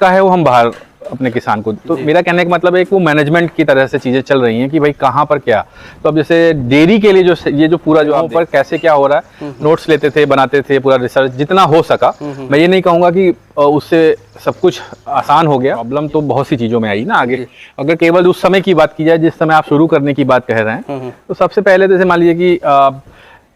का है वो हम बाहर अपने किसान को। तो मेरा कहने का मतलब है कि वो मैनेजमेंट की तरह से चीजें चल रही हैं कि भाई कहाँ पर क्या। तो अब जैसे डेयरी के लिए जो ये जो पूरा जो पर कैसे क्या हो रहा है, नोट्स लेते थे, बनाते थे, पूरा रिसर्च जितना हो सका। मैं ये नहीं कहूँगा कि उससे सब कुछ आसान हो गया, प्रॉब्लम तो बहुत सी चीज़ों में आई ना आगे। अगर केवल उस समय की बात की जाए जिस समय आप शुरू करने की बात कह रहे हैं, तो सबसे पहले जैसे मान लीजिए कि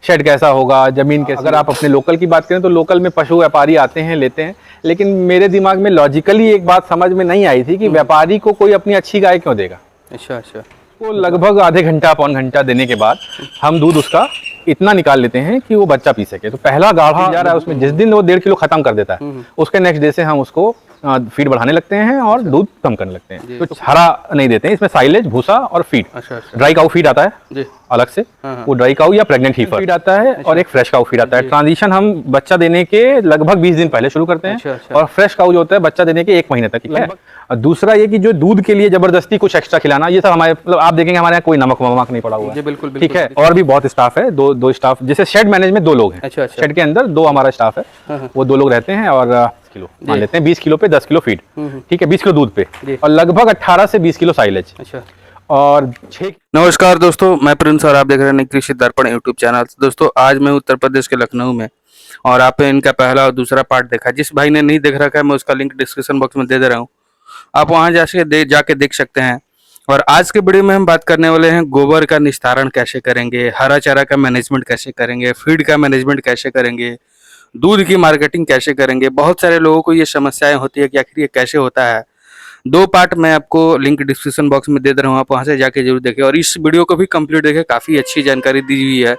शेड कैसा होगा, जमीन कैसी। अगर आप अपने लोकल की बात करें तो लोकल में पशु व्यापारी आते हैं, लेते हैं, लेकिन मेरे दिमाग में लॉजिकली एक बात समझ में नहीं आई थी कि व्यापारी को कोई अपनी अच्छी गाय क्यों देगा। अच्छा अच्छा। वो लगभग आधे घंटा पौन घंटा देने के बाद हम दूध उसका इतना निकाल लेते हैं कि वो बच्चा पी सके। तो पहला गाढ़ा जा रहा है उसमें, जिस दिन वो 1.5 किलो खत्म कर देता है, उसके नेक्स्ट डे से हम उसको फीड बढ़ाने लगते हैं और दूध कम करने लगते हैं। तो हरा नहीं देते हैं, इसमें साइलेज, भूसा और फीड। ड्राई काऊ फीड आता है अलग से, वो ड्राई काऊ या प्रेग्नेंट हीफर फीड आता है, और एक फ्रेश काऊ फीड आता है। ट्रांजिशन हम बच्चा देने के लगभग 20 दिन पहले शुरू करते हैं, और फ्रेश काऊ जो होता है बच्चा देने के 1 महीने तक है। और दूसरा ये कि जो दूध के लिए जबरदस्ती कुछ एक्स्ट्रा खिलाना, ये सब हमारे मतलब आप देखेंगे हमारे यहाँ कोई नमक वमक नहीं पड़ा हुआ है। बिल्कुल, ठीक है। और भी बहुत स्टाफ है, दो स्टाफ, जैसे शेड मैनेज में 2 लोग हैं। शेड के अंदर 2 हमारा स्टाफ है, वो 2 लोग रहते हैं, और किलो मान लेते हैं 20 किलो पे 10 किलो फीड, ठीक है, 20 किलो दूध पे, और लगभग 18 से 20 किलो साइलेज। अच्छा। और 6। नमस्कार दोस्तों, मैं प्रिंस और आप देख रहे हैं कृषि दर्पण यूट्यूब चैनल। दोस्तों आज मैं उत्तर प्रदेश के लखनऊ में, और आपने इनका पहला और दूसरा पार्ट देखा। जिस भाई ने नहीं देख रखा है मैं उसका लिंक डिस्क्रिप्शन बॉक्स में दे रहा हूँ, आप वहाँ जाके देख सकते हैं। और आज के वीडियो में हम बात करने वाले हैं गोबर का निस्तारण कैसे करेंगे, हरा चारा का मैनेजमेंट कैसे करेंगे, फीड का मैनेजमेंट कैसे करेंगे, दूध की मार्केटिंग कैसे करेंगे। बहुत सारे लोगों को ये समस्याएं होती है कि आखिर ये कैसे होता है। 2 पार्ट मैं आपको लिंक डिस्क्रिप्शन बॉक्स में दे रहा हूँ, आप वहाँ से जाके जरूर देखें, और इस वीडियो को भी कंप्लीट देखें, काफ़ी अच्छी जानकारी दी हुई है।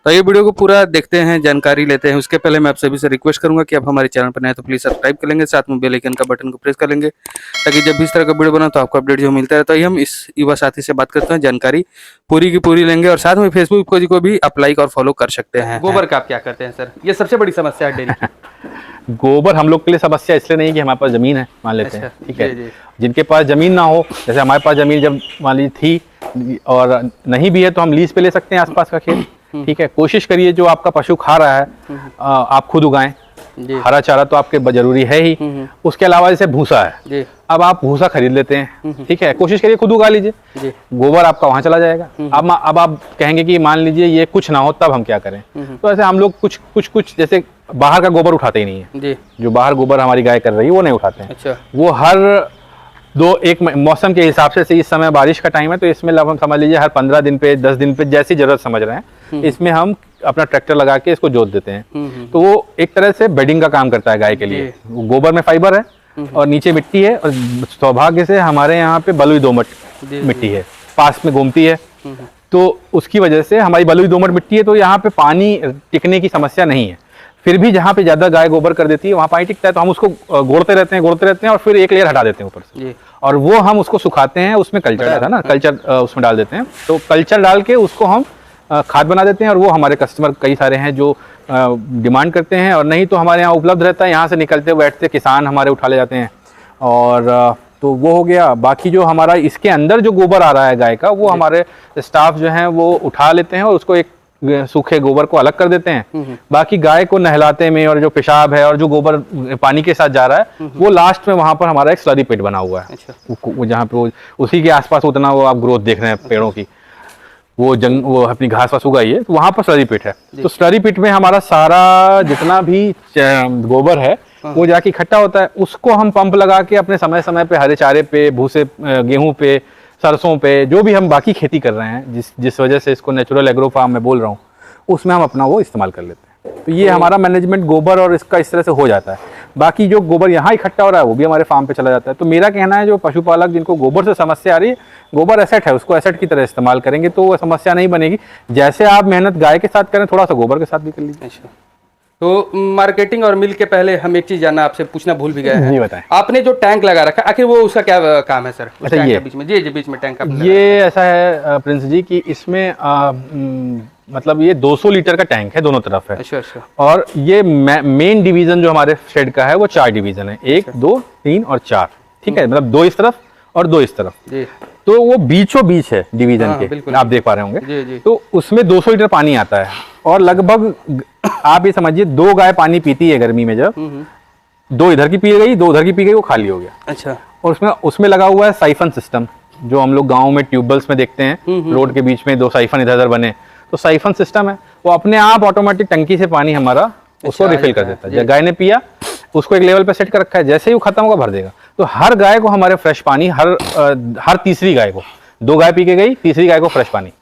तो ये वीडियो को पूरा देखते हैं, जानकारी लेते हैं। उसके पहले मैं आप सभी से रिक्वेस्ट करूंगा कि आप हमारे चैनल पर नए तो प्लीज़ सब्सक्राइब कर लेंगे, साथ में बेल आइकन का बटन को प्रेस कर लेंगे, ताकि जब भी इस तरह का वीडियो बना तो आपको अपडेट जो मिलता है। तो हम इस युवा साथी से बात करते हैं, जानकारी पूरी की पूरी लेंगे, और साथ में फेसबुक पेज को भी आप लाइक और फॉलो कर सकते हैं। गोबर का आप क्या करते हैं सर? ये सबसे बड़ी समस्या है डेयरी की। गोबर हम लोग के लिए समस्या इसलिए नहीं कि हमारे पास जमीन है, मान लेते हैं, ठीक है। जिनके पास जमीन ना हो, जैसे हमारे पास जमीन जब मान लीजिए थी और नहीं भी है, तो हम लीज पे ले सकते हैं आसपास का खेत, ठीक है। कोशिश करिए जो आपका पशु खा रहा है आप खुद उगाएं। हरा चारा तो आपके जरूरी है ही, उसके अलावा जैसे भूसा है, अब आप भूसा खरीद लेते हैं, ठीक है, कोशिश करिए खुद उगा लीजिए, गोबर आपका वहां चला जाएगा। अब आप कहेंगे कि मान लीजिए ये कुछ ना हो तब हम क्या करें, तो ऐसे हम लोग कुछ जैसे बाहर का गोबर उठाते ही नहीं है। जो बाहर गोबर हमारी गाय कर रही है वो नहीं उठाते हैं। अच्छा। वो हर एक मौसम के हिसाब से इस समय बारिश का टाइम है, तो इसमें लगभग समझ लीजिए हर 15 दिन पे 10 दिन पे जैसी जरूरत समझ रहे हैं, इसमें हम अपना ट्रैक्टर लगा के इसको जोत देते हैं। तो वो एक तरह से बेडिंग का काम करता है गाय के लिए। वो गोबर में फाइबर है और नीचे मिट्टी है, और सौभाग्य से हमारे यहाँ पे बलुई दोमट मिट्टी है, पास में गोमती है, तो उसकी वजह से हमारी बलुई दोमट मिट्टी है, तो यहाँ पे पानी टिकने की समस्या नहीं है। फिर भी जहाँ पे ज्यादा गाय गोबर कर देती है वहाँ पानी टिकता है, तो हम उसको गोड़ते रहते हैं, और फिर एक लेयर हटा देते हैं ऊपर से, और वो हम उसको सुखाते हैं। उसमें कल्चर है ना, कल्चर उसमें डाल देते हैं, तो कल्चर डाल के उसको हम खाद बना देते हैं। और वो हमारे कस्टमर कई सारे हैं जो डिमांड करते हैं, और नहीं तो हमारे यहाँ उपलब्ध रहता है, यहाँ से निकलते बैठते किसान हमारे उठा ले जाते हैं। और तो वो हो गया। बाकी जो हमारा इसके अंदर जो गोबर आ रहा है गाय का, वो हमारे स्टाफ जो हैं वो उठा लेते हैं और उसको एक सूखे गोबर को अलग कर देते हैं। बाकी गाय को नहलाते में, और जो पेशाब है और जो गोबर पानी के साथ जा रहा है, वो लास्ट में वहां पर हमारा एक स्लरी पिट बना हुआ है। वो जहाँ पे उसी के आसपास उतना वो आप ग्रोथ देख रहे हैं पेड़ों की, वो अपनी घास वास उगाई है, तो वहां पर स्लरी पिट है। तो स्लरी पिट में हमारा सारा जितना भी गोबर है वो जाके इकट्ठा होता है। उसको हम पंप लगा के अपने समय समय पे हरे चारे पे, भूसे, गेहूं पे, सरसों पे, जो भी हम बाकी खेती कर रहे हैं, जिस वजह से इसको नेचुरल एग्रो फार्म में बोल रहा हूँ, उसमें हम अपना वो इस्तेमाल कर लेते हैं। तो ये हमारा मैनेजमेंट गोबर और इसका इस तरह से हो जाता है। बाकी जो गोबर यहाँ इकट्ठा हो रहा है वो भी हमारे फार्म पे चला जाता है। तो मेरा कहना है जो पशुपालक जिनको गोबर से समस्या आ रही है, गोबर एसेट है, उसको एसेट की तरह इस्तेमाल करेंगे तो वो समस्या नहीं बनेगी। जैसे आप मेहनत गाय के साथ करें, थोड़ा सा गोबर के साथ भी कर लीजिए। तो मार्केटिंग और मिल के पहले हम एक चीज जानना आपसे पूछना भूल भी गए हैं। जी बताएं। आपने जो टैंक लगा रखा है, आखिर वो उसका क्या काम है सर? अच्छा, ये बीच में जी बीच में टैंक ये ऐसा है प्रिंस जी कि इसमें मतलब ये 200 लीटर का टैंक है, दोनों तरफ है। अच्छा। और ये मेन डिवीजन जो हमारे शेड का है वो 4 डिवीजन है, 1, 2, 3 और 4, ठीक है, मतलब 2 इस तरफ और 2 इस तरफ जी। तो वो बीचों बीच है डिवीजन के, आप देख पा रहे होंगे जी जी। तो उसमें 200 लीटर पानी आता है, और लगभग आप ये समझिए 2 गाय पानी पीती है गर्मी में जब, 2 इधर की पी गई, 2 उधर की पी गई, वो खाली हो गया। अच्छा। और उसमें लगा हुआ है साइफन सिस्टम, जो हम लोग गाँव में ट्यूबवेल्स में देखते हैं, रोड के बीच में 2 साइफन इधर उधर बने, तो साइफन सिस्टम है, वो अपने आप ऑटोमेटिक टंकी से पानी हमारा उसको रिफिल कर देता है। जब गाय ने पिया, उसको एक लेवल पे सेट कर रखा है, जैसे ही वो खत्म होगा भर देगा। तो हर गाय को हमारे फ्रेश पानी, हर तीसरी गाय को, 2 गाय पी के गई, तीसरी गाय को फ्रेश पानी,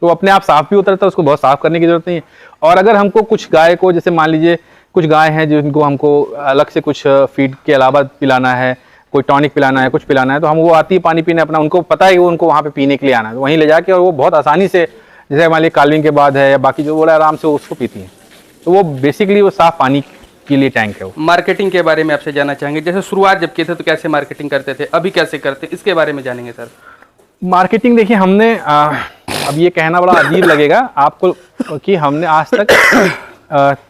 तो अपने आप साफ भी उतरता है, उसको बहुत साफ करने की जरूरत नहीं है। और अगर हमको कुछ गाय को, जैसे मान लीजिए कुछ गाय हैं जिनको हमको अलग से कुछ फीड के अलावा पिलाना है, कोई टॉनिक पिलाना है, कुछ पिलाना है, तो हम वो आती है पानी पीने अपना, उनको पता है कि वो उनको वहाँ पे पीने के लिए आना है, तो वहीं ले जाके और वो बहुत आसानी से, जैसे मान लीजिए काल्विंग के बाद है या बाकी जो बोला, आराम से उसको पीती हैं। तो वो बेसिकली वो साफ पानी के लिए टैंक है। वो मार्केटिंग के बारे में आपसे जानना चाहेंगे, जैसे शुरुआत जब किए थे तो कैसे मार्केटिंग करते थे, अभी कैसे करते, इसके बारे में जानेंगे सर। मार्केटिंग देखिए, हमने अब ये कहना बड़ा अजीब लगेगा आपको कि हमने आज तक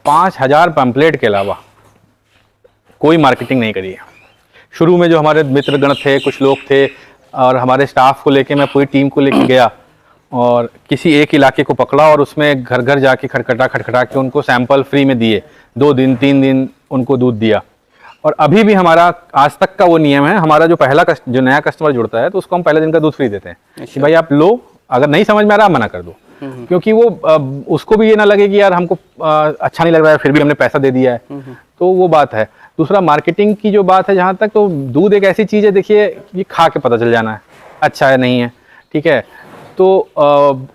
5000 पैम्पलेट के अलावा कोई मार्केटिंग नहीं करी है। शुरू में जो हमारे मित्रगण थे, कुछ लोग थे, और हमारे स्टाफ को लेके मैं पूरी टीम को लेके गया और किसी एक इलाके को पकड़ा और उसमें घर घर जाके खटखटा के उनको सैंपल फ्री में दिए, 2 दिन 3 दिन उनको दूध दिया। और अभी भी हमारा आज तक का वो नियम है, हमारा जो जो नया कस्टमर जुड़ता है तो उसको हम पहले दिन का दूध फ्री देते हैं कि भाई आप लो, अगर नहीं समझ में आ रहा मना कर दो, क्योंकि वो उसको भी ये ना लगे कि यार हमको अच्छा नहीं लग रहा है फिर भी हमने पैसा दे दिया है, तो वो बात है। दूसरा मार्केटिंग की जो बात है, जहाँ तक, तो दूध एक ऐसी चीज़ है, देखिए ये खा के पता चल जाना है अच्छा है नहीं है, ठीक है। तो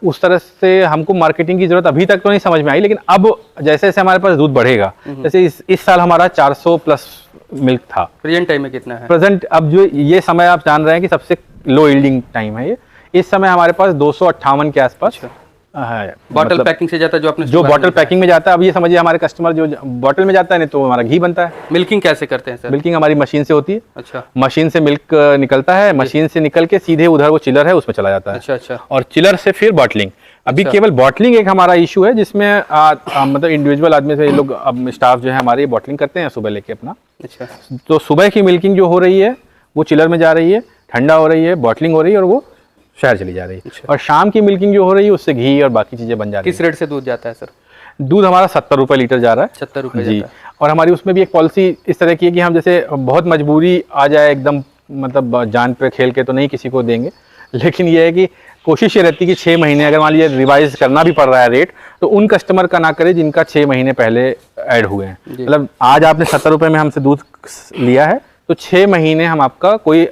उस तरह से हमको मार्केटिंग की जरूरत अभी तक तो नहीं समझ में आई, लेकिन अब जैसे जैसे हमारे पास दूध बढ़ेगा, जैसे इस साल हमारा 400 प्लस मिल्क था। प्रेजेंट टाइम में कितना है? प्रेजेंट अब जो ये समय आप जान रहे हैं कि सबसे लो यील्डिंग टाइम है ये, इस समय हमारे पास 258 के आसपास है। बॉटल मतलब पैकिंग से जाता है, जो बॉटल पैकिंग में जाता है, अब ये समझिए हमारे कस्टमर जो बॉटल में जाता है, नहीं तो हमारा घी बनता है। मिल्किंग कैसे करते हैं सर? मिल्किंग हमारी मशीन से होती है। अच्छा। मशीन से मिल्क निकलता है, मशीन से निकल के सीधे उधर वो चिलर है उसमें चला जाता है। अच्छा अच्छा। और चिलर से फिर बॉटलिंग। अभी केवल बॉटलिंग एक हमारा इशू है, जिसमें मतलब इंडिविजुअल आदमी से लोग, अब स्टाफ जो है हमारे बॉटलिंग करते हैं सुबह लेके अपना। अच्छा। तो सुबह की मिल्किंग जो हो रही है वो चिलर में जा रही है, ठंडा हो रही है, बॉटलिंग हो रही है और वो शहर चली जा रही है। अच्छा। और शाम की मिल्किंग जो हो रही है उससे घी और बाकी चीजें बन जा रही है। किस रेट से दूध जाता है सर? दूध हमारा 70 रुपये लीटर जा रहा है। 70 रुपये जी। जाता है। और हमारी उसमें भी एक पॉलिसी इस तरह की है कि हम जैसे बहुत मजबूरी आ जाए एकदम, मतलब जान पे खेल के तो नहीं किसी को देंगे, लेकिन ये है कि कोशिश ये रहती है कि 6 महीने, अगर मान लीजिए रिवाइज करना भी पड़ रहा है रेट, तो उन कस्टमर का ना करे जिनका 6 महीने पहले ऐड हुए हैं। मतलब आज आपने 70 रुपये में हमसे दूध लिया है तो 6 महीने हम आपका कोई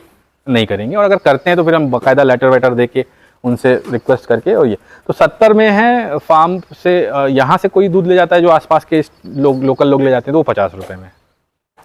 नहीं करेंगे, और अगर करते हैं तो फिर हम बाकायदा लेटर वेटर दे के उनसे रिक्वेस्ट करके। और ये तो 70 में है, फार्म से यहाँ से कोई दूध ले जाता है जो आसपास के लोकल लोग ले जाते हैं तो वो 50 रुपये में।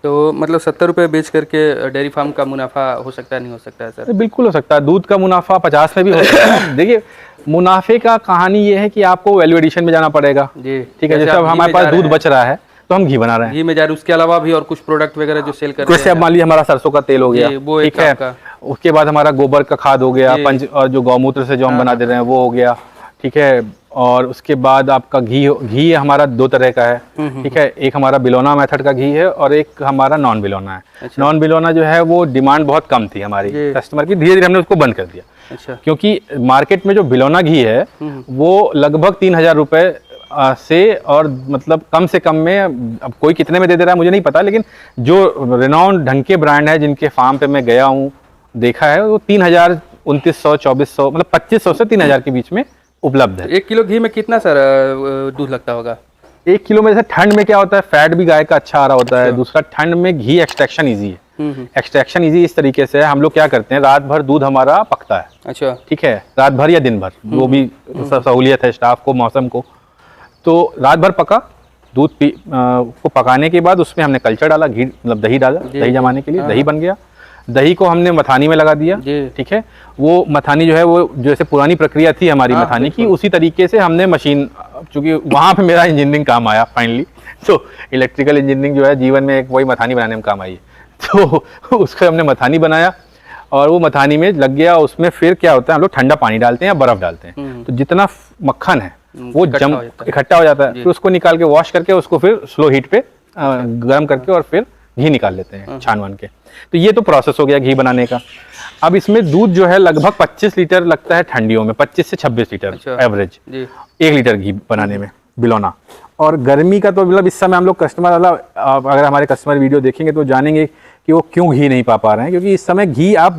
तो मतलब 70 रुपये बेच करके डेयरी फार्म का मुनाफा हो सकता है, नहीं हो सकता है सर? बिल्कुल हो सकता है, दूध का मुनाफा 50 में भी हो सकता है। देखिए मुनाफे का कहानी ये है कि आपको वैल्यू एडिशन में जाना पड़ेगा जी, ठीक है। जैसे अब हमारे पास दूध बच रहा है तो हम घी बना रहे हैं, घी में जा रहे हैं, उसके अलावा भी और कुछ प्रोडक्ट वगैरह जो सेल कर, जैसे अब मान लीजिए हमारा सरसों का तेल हो गया, वो ठीक है, उसके बाद हमारा गोबर का खाद हो गया, पंच और जो गौमूत्र से जो हम बना दे रहे हैं वो हो गया, ठीक है। और उसके बाद आपका घी हमारा 2 तरह का है, ठीक है। एक हमारा बिलोना मेथड का घी है और एक हमारा नॉन बिलोना है। अच्छा। नॉन बिलोना जो है वो डिमांड बहुत कम थी हमारी कस्टमर की, धीरे धीरे हमने उसको बंद कर दिया। अच्छा। क्योंकि मार्केट में जो बिलोना घी है वो लगभग 3000 रुपये से, और मतलब कम से कम में, अब कोई कितने में दे रहा है मुझे नहीं पता, लेकिन जो रिनाउंड ढंग के ब्रांड है जिनके फार्म पे मैं गया हूँ देखा है, वो 3000, 2900, 2400, मतलब 2500 से 3000 के बीच में उपलब्ध है। 1 किलो घी में कितना सर दूध लगता होगा? 1 किलो में जैसे ठंड में क्या होता है, फैट भी गाय का अच्छा आ रहा होता है। दूसरा, ठंड में घी एक्सट्रैक्शन ईजी है। एक्सट्रैक्शन ईजी इस तरीके से है, हम लोग क्या करते हैं, रात भर दूध हमारा पकता है। अच्छा। ठीक है, रात भर या दिन भर, वो भी सहूलियत है स्टाफ को, मौसम को। तो रात भर पका दूध को पकाने के बाद उसमें हमने कल्चर डाला, घी मतलब दही डाला, दही जमाने के लिए। दही बन गया, दही को हमने मथानी में लगा दिया, ठीक है। वो मथानी जो है वो जैसे पुरानी प्रक्रिया थी हमारी मथानी की, उसी तरीके से हमने मशीन, चूंकि वहाँ पे मेरा इंजीनियरिंग काम आया फाइनली, तो इलेक्ट्रिकल इंजीनियरिंग जो है जीवन में एक वही मथानी बनाने में काम आई है। तो उसको हमने मथानी बनाया और वो मथानी में लग गया। उसमें फिर क्या होता है, हम लोग ठंडा पानी डालते हैं या बर्फ डालते हैं, तो जितना मक्खन है वो इकट्ठा हो जाता है। फिर उसको निकाल के वॉश करके उसको फिर स्लो हीट पे गर्म करके और फिर घी निकाल लेते हैं छान वान के। तो ये तो प्रोसेस हो गया घी बनाने का। अब इसमें दूध जो है लगभग 25 लीटर लगता है ठंडियों में, 25 से 26 लीटर एवरेज 1 लीटर घी बनाने में बिलोना। और गर्मी का तो मतलब इस समय हम लोग कस्टमर मतलब अगर हमारे कस्टमर वीडियो देखेंगे तो जानेंगे कि वो क्यों घी नहीं पा रहे हैं, क्योंकि इस समय घी आप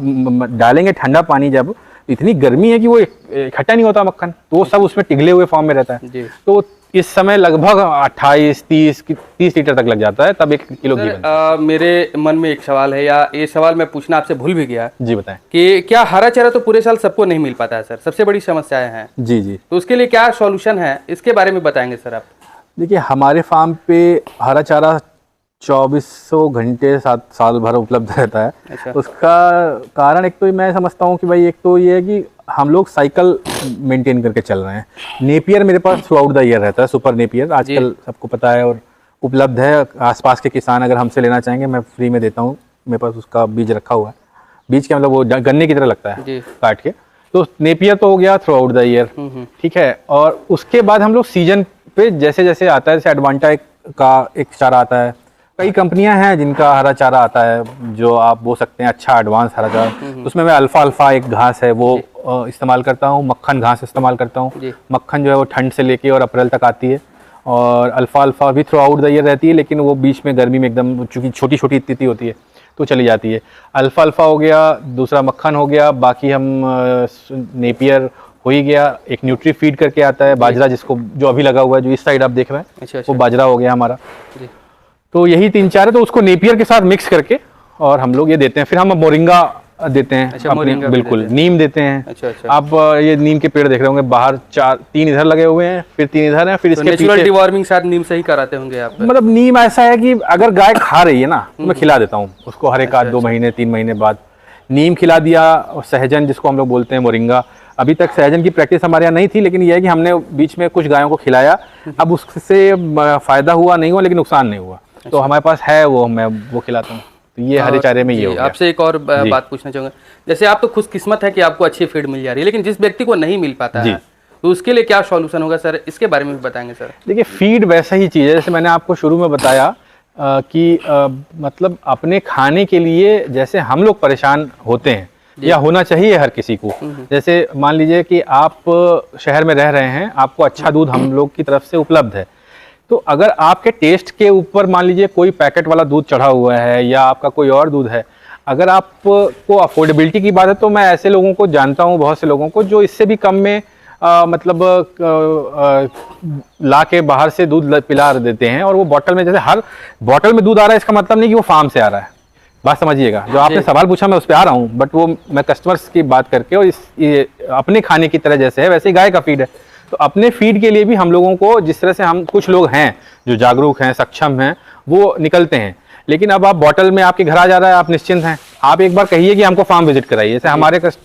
डालेंगे ठंडा पानी जब, इतनी गर्मी है कि वो इकट्ठा नहीं होता मक्खन, तो वो सब उसमें पिघले हुए फॉर्म में रहता है। तो इस समय लगभग 28-30 लीटर तक लग जाता है, तब 1 किलो घी बनता है। मेरे मन में एक सवाल है, या ये सवाल मैं पूछना आपसे भूल भी गया। जी बताएं। कि क्या हरा चारा तो पूरे साल सबको नहीं मिल पाता है सर, सबसे बड़ी समस्याएं हैं। जी जी। तो उसके लिए क्या सॉल्यूशन है, इसके बारे में बताएंगे सर आप। देखिए हमारे फार्म पे हरा चारा 2400 घंटे साल भर उपलब्ध रहता है। अच्छा। उसका कारण एक तो मैं समझता हूँ कि भाई एक तो ये है कि हम लोग साइकिल मेंटेन करके चल रहे हैं। नेपियर मेरे pass through out the year रहता है, सुपर नेपियर आजकल सबको पता है और उपलब्ध है। आसपास के किसान अगर हमसे लेना चाहेंगे मैं फ्री में देता हूँ, मेरे पास उसका बीज रखा हुआ है। बीज के मतलब वो गन्ने की तरह लगता है काट के। तो नेपियर तो हो गया थ्रू आउट द ईयर, ठीक है। और उसके बाद हम लोग सीजन पे जैसे जैसे आता है, जैसे एडवांटा का एक चारा आता है, कई कंपनियां हैं जिनका हरा चारा आता है जो आप बोल सकते हैं अच्छा एडवांस हरा चारा। उसमें मैं अल्फा एक घास है वो इस्तेमाल करता हूँ, मक्खन घास इस्तेमाल करता हूँ। मक्खन जो है वो ठंड से लेके और अप्रैल तक आती है, और अल्फा भी थ्रू आउट द ईयर रहती है, लेकिन वो बीच में गर्मी में एकदम चूँकि छोटी छोटी स्थिति होती है तो चली जाती है। अल्फा हो गया, दूसरा मक्खन हो गया, बाकी हम नेपियर हो ही गया। एक न्यूट्री फीड करके आता है बाजरा, जिसको जो अभी लगा हुआ है, जो इस साइड आप देख रहे हैं, अच्छा। वो बाजरा हो गया हमारा। तो यही 3-4 है, तो उसको नेपियर के साथ मिक्स करके और हम लोग ये देते हैं। फिर हम मोरिंगा देते हैं। अच्छा, मोरिंगा बिल्कुल देते हैं। नीम देते हैं। अच्छा। आप ये नीम के पेड़ देख रहे होंगे, बाहर 3 इधर लगे हुए हैं, फिर 3 इधर हैं, फिर इसके नेचुरल डिवॉर्मिंग शायद नीम से ही कराते होंगे आप। मतलब नीम ऐसा है कि अगर गाय खा रही है ना तो मैं खिला देता हूँ उसको हर एक 2 महीने 3 महीने बाद नीम खिला दिया। और सहजन जिसको हम लोग बोलते हैं मोरिंगा, अभी तक सहजन की प्रैक्टिस हमारे यहाँ नहीं थी, लेकिन यह है कि हमने बीच में कुछ गायों को खिलाया। अब उससे फायदा हुआ नहीं हुआ, लेकिन नुकसान नहीं हुआ। तो हमारे पास है वो, मैं वो खिलाता हूँ। तो ये हरे चारे में ये हो गया। आपसे एक और बात पूछना चाहूँगा, जैसे आप तो खुशकिस्मत है कि आपको अच्छी फीड मिल जा रही है, लेकिन जिस व्यक्ति को नहीं मिल पाता है तो उसके लिए क्या सॉल्यूशन होगा सर, इसके बारे में भी बताएंगे सर। देखिए फीड वैसा ही चीज़ है जैसे मैंने आपको शुरू में बताया कि मतलब अपने खाने के लिए जैसे हम लोग परेशान होते हैं या होना चाहिए हर किसी को। जैसे मान लीजिए कि आप शहर में रह रहे हैं, आपको अच्छा दूध हम लोग की तरफ से उपलब्ध है, तो अगर आपके टेस्ट के ऊपर मान लीजिए कोई पैकेट वाला दूध चढ़ा हुआ है या आपका कोई और दूध है, अगर आपको अफोर्डेबिलिटी की बात है, तो मैं ऐसे लोगों को जानता हूँ, बहुत से लोगों को, जो इससे भी कम में मतलब ला के बाहर से दूध पिला देते हैं। और वो बॉटल में, जैसे हर बॉटल में दूध आ रहा है, इसका मतलब नहीं कि वो फार्म से आ रहा है। बात समझिएगा, जो आपने सवाल पूछा मैं उस पर आ रहा हूँ, बट वो मैं कस्टमर्स की बात करके, और ये अपने खाने की तरह जैसे है वैसे ही गाय का फीड है। तो अपने फीड के लिए भी हम लोगों को, जिस तरह से हम कुछ लोग हैं जो जागरूक हैं, सक्षम हैं, वो निकलते हैं। लेकिन अब आप बॉटल में आपके घर आ जा रहा है, आप निश्चिंत हैं, आप एक बार कहिए कि हमको फार्म विजिट कराइए। जैसे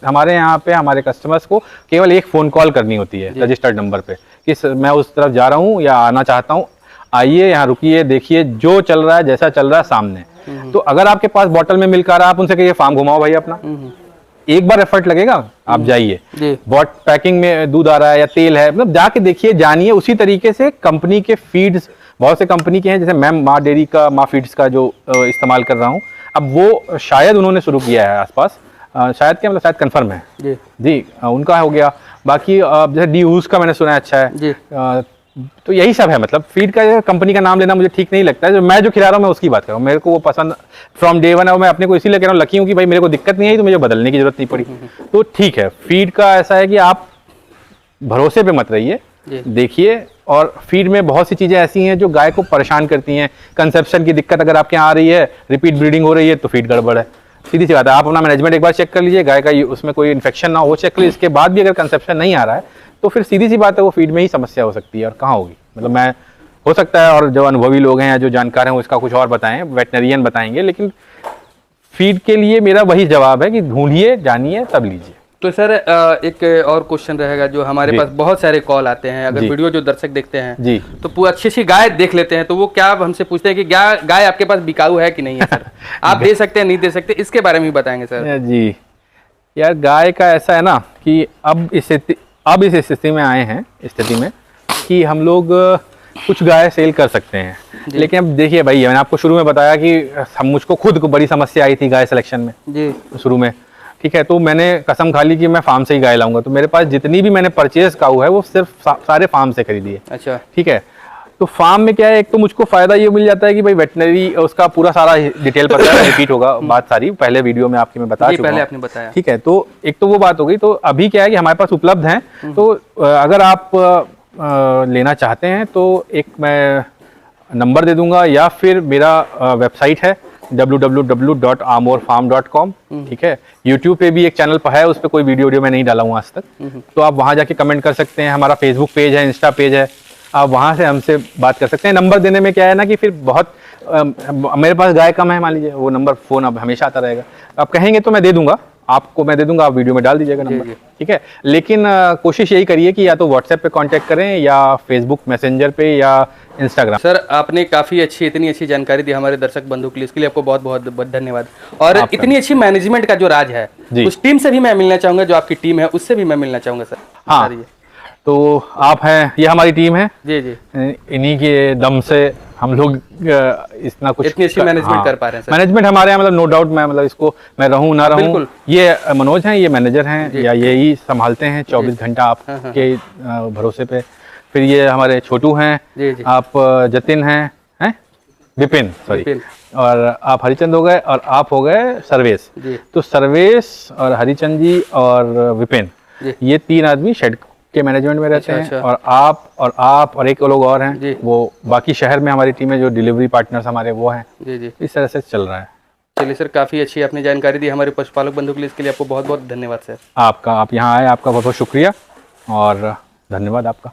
हमारे यहाँ पे हमारे कस्टमर्स को केवल एक फ़ोन कॉल करनी होती है रजिस्टर्ड नंबर पे कि मैं उस तरफ जा रहा हूँ या आना चाहता हूँ, आइए यहाँ रुकिए, देखिए जो चल रहा है, जैसा चल रहा है सामने। तो अगर आपके पास बॉटल में मिल्क आ रहा है, आप उनसे कहिए फार्म घुमाओ भाई अपना, एक बार एफर्ट लगेगा, आप जाइए। बॉट पैकिंग में दूध आ रहा है या तेल है, मतलब जाके देखिए, जानिए। उसी तरीके से कंपनी के फीड्स, बहुत से कंपनी के हैं, जैसे मैं माँ डेयरी का, माँ फीड्स का जो इस्तेमाल कर रहा हूँ, अब वो शायद उन्होंने शुरू किया है आसपास, शायद क्या मतलब शायद कंफर्म है जी उनका हो गया। बाकी जैसे डी यूज का मैंने सुना है अच्छा है। तो यही सब है, मतलब फीड का कंपनी का नाम लेना मुझे ठीक नहीं लगता है। जो मैं जो खिला रहा हूँ मैं उसकी बात कर रहा हूँ, मेरे को वो पसंद फ्रॉम डे वन है। मैं अपने को इसीलिए कह रहा हूँ, लकी हूँ कि भाई मेरे को दिक्कत नहीं आई तो मुझे बदलने की जरूरत नहीं पड़ी। तो ठीक है, फीड का ऐसा है कि आप भरोसे पे मत रहिए, देखिए। और फीड में बहुत सी चीज़ें ऐसी हैं जो गाय को परेशान करती हैं। कंसेप्शन की दिक्कत अगर आपके यहाँ आ रही है, रिपीट ब्रीडिंग हो रही है, तो फीड गड़बड़ है, सीधी सी बात है। आप अपना मैनेजमेंट एक बार चेक कर लीजिए, गाय का उसमें कोई इन्फेक्शन ना हो, चेक कर लीजिए। इसके बाद भी अगर कंसेप्शन नहीं आ रहा है तो फिर सीधी सी बात है, वो फीड में ही समस्या हो सकती है। और कहाँ होगी, मतलब मैं हो सकता है, और जो अनुभवी लोग हैं या जो जानकार हैं वो इसका कुछ और बताएं, वेटनरियन बताएंगे, लेकिन फीड के लिए मेरा वही जवाब है कि ढूंढिए, जानिए, तब लीजिए। तो सर एक और क्वेश्चन रहेगा, जो हमारे पास बहुत सारे कॉल आते हैं, अगर वीडियो जो दर्शक देखते हैं जी, तो अच्छी अच्छी गाय देख लेते हैं, तो वो क्या हमसे पूछते हैं कि गाय आपके पास बिकाऊ है कि नहीं है सर, आप दे सकते हैं नहीं दे सकते, इसके बारे में भी बताएंगे सर। जी यार, गाय का ऐसा है ना कि अब इस स्थिति में आए हैं, स्थिति में कि हम लोग कुछ गाय सेल कर सकते हैं। लेकिन अब देखिए भाई, मैंने आपको शुरू में बताया कि मुझको खुद को बड़ी समस्या आई थी गाय सिलेक्शन में जी, शुरू में, ठीक है। तो मैंने कसम खा ली कि मैं फार्म से ही गाय लाऊंगा। तो मेरे पास जितनी भी मैंने परचेज काऊ है वो सिर्फ सारे फार्म से खरीदी है। अच्छा, ठीक है। तो फार्म में क्या है, एक तो मुझको फायदा ये मिल जाता है कि भाई वेटनरी उसका पूरा सारा डिटेल पता है, रिपीट होगा बात सारी, पहले वीडियो में आपकी मैं बता चुका हूं, पहले आपने बताया। ठीक है, तो एक तो वो बात हो गई। तो अभी क्या है कि हमारे पास उपलब्ध हैं, तो अगर आप लेना चाहते हैं तो एक मैं नंबर दे दूंगा, या फिर मेरा वेबसाइट है www.amorfarm.com, ठीक है। यूट्यूब पे भी एक चैनल पर है, उस पर कोई वीडियो मैं नहीं डाला हूँ आज तक, तो आप वहाँ जाके कमेंट कर सकते हैं। हमारा फेसबुक पेज है, इंस्टा पेज है, आप वहाँ से हमसे बात कर सकते हैं। नंबर देने में क्या है ना कि फिर बहुत मेरे पास गाय कम है मान लीजिए, वो नंबर फ़ोन अब हमेशा आता रहेगा, आप कहेंगे तो मैं दे दूंगा आपको, मैं दे दूंगा, आप वीडियो में डाल दीजिएगा नंबर, ठीक है। लेकिन कोशिश यही करिए कि या तो व्हाट्सएप पे कांटेक्ट करें, या फेसबुक मैसेंजर पे, या इंस्टाग्राम। सर आपने काफी अच्छी, इतनी अच्छी जानकारी दी हमारे दर्शक बंधु के लिए, इसके लिए आपको बहुत बहुत धन्यवाद। और इतनी अच्छी मैनेजमेंट का जो राज है, उस टीम से भी मैं मिलना चाहूंगा, जो आपकी टीम है उससे भी मैं मिलना चाहूंगा सर। हाँ, तो आप हैं, ये हमारी टीम है जी जी, इन्हीं के दम से हम लोग इतना कुछ इतनी अच्छी मैनेजमेंट कर पा रहे हैं सर। मैनेजमेंट हमारे यहाँ मतलब नो डाउट, मैं मतलब इसको मैं रहूं ना रहूं, ये मनोज हैं, ये मैनेजर हैं, या यही संभालते हैं 24 घंटा आपके भरोसे पे। फिर ये हमारे छोटू हैं, आप जतिन हैं, विपिन, सॉरी, और आप हरिचंद हो गए, और आप हो गए सर्वेश। तो सर्वेश और हरिचंद जी और विपिन, ये 3 आदमी शेड के मैनेजमेंट में रहते हैं। और आप और एक लोग और हैं, वो बाकी शहर में हमारी टीम में जो डिलीवरी पार्टनर्स हमारे वो हैं। इस तरह से चल रहा है। चलिए सर, काफ़ी अच्छी आपने जानकारी दी हमारे पशुपालक बंधु के लिए, इसके लिए आपको बहुत बहुत धन्यवाद सर। आप यहाँ आए, आपका बहुत बहुत शुक्रिया और धन्यवाद आपका।